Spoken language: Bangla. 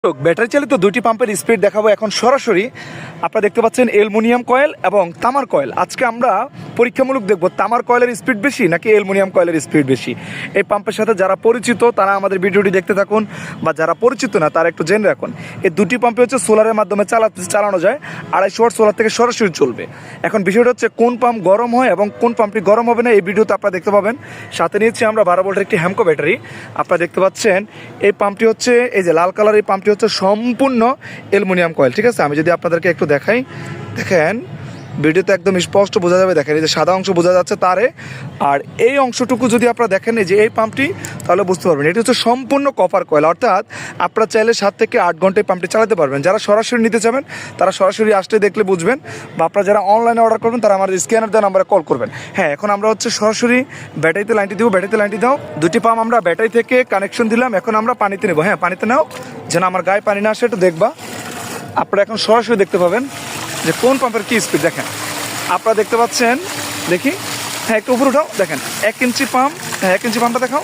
ব্যাটারি চালিত দুটি পাম্পের স্পিড দেখাবো এখন সরাসরি। আপনারা দেখতে পাচ্ছেন অ্যালুমিনিয়াম কয়েল এবং তামার কয়েল। আজকে আমরা পরীক্ষামূলক দেখব তামার কয়েলের স্পিড বেশি নাকি অ্যালুমিনিয়াম কয়েলের স্পিড বেশি। এই পাম্পের সাথে যারা পরিচিত তারা আমাদের ভিডিওটি দেখতে থাকুন, বা যারা পরিচিত না তারা একটু জেনে রাখুন। এই দুটি পাম্পে হচ্ছে সোলারের মাধ্যমে চালানো যায়, 250 ওয়াট সোলার থেকে সরাসরি চলবে। এখন বিষয়টা হচ্ছে কোন পাম্প গরম হয় এবং কোন পাম্পটি গরম হবে না এই ভিডিওতে আপনারা দেখতে পাবেন। সাথে নিয়েছি আমরা 12 ভোল্টের একটি হ্যামকো ব্যাটারি। আপনারা দেখতে পাচ্ছেন এই পাম্পটি হচ্ছে, এই যে লাল কালার, এই পাম্পটি হচ্ছে সম্পূর্ণ অ্যালুমিনিয়াম কয়েল। ঠিক আছে, আমি যদি আপনাদেরকে একটু দেখাই, দেখেন ভিডিওতে একদম স্পষ্ট বোঝা যাবে। দেখেন এই যে সাদা অংশ বোঝা যাচ্ছে তারে, আর এই অংশটুকু যদি আপনারা দেখেন এই যে এই পাম্পটি, তাহলে বুঝতে পারবেন এটি হচ্ছে সম্পূর্ণ কপার কয়েল। অর্থাৎ আপনারা চাইলে 7 থেকে 8 ঘন্টায় পাম্পটি চালাতে পারবেন। যারা সরাসরি নিতে চাবেন তারা সরাসরি আসলে দেখলে বুঝবেন, বা আপনারা যারা অনলাইনে অর্ডার করবেন তারা আমার স্ক্যানার দেওয়া নাম্বারে কল করবেন। হ্যাঁ, এখন আমরা হচ্ছে সরাসরি ব্যাটারিতে লাইনটি দেবো। ব্যাটারিতে লাইনটি দাও। দুটি পাম্প আমরা ব্যাটারি থেকে কানেকশন দিলাম, এখন আমরা পানিতে নেবো। হ্যাঁ, পানিতে নাও, যেন আমার গায়ে পানি না আসে, একটু দেখবা। আপনারা এখন সরাসরি দেখতে পাবেন যে কোন পাম্পের কী স্পিড। দেখেন আপনারা দেখতে পাচ্ছেন, দেখি, হ্যাঁ একটু উপরে উঠাও, দেখেন 1 ইঞ্চি পাম্প। হ্যাঁ 1 ইঞ্চি পাম্পটা দেখাও।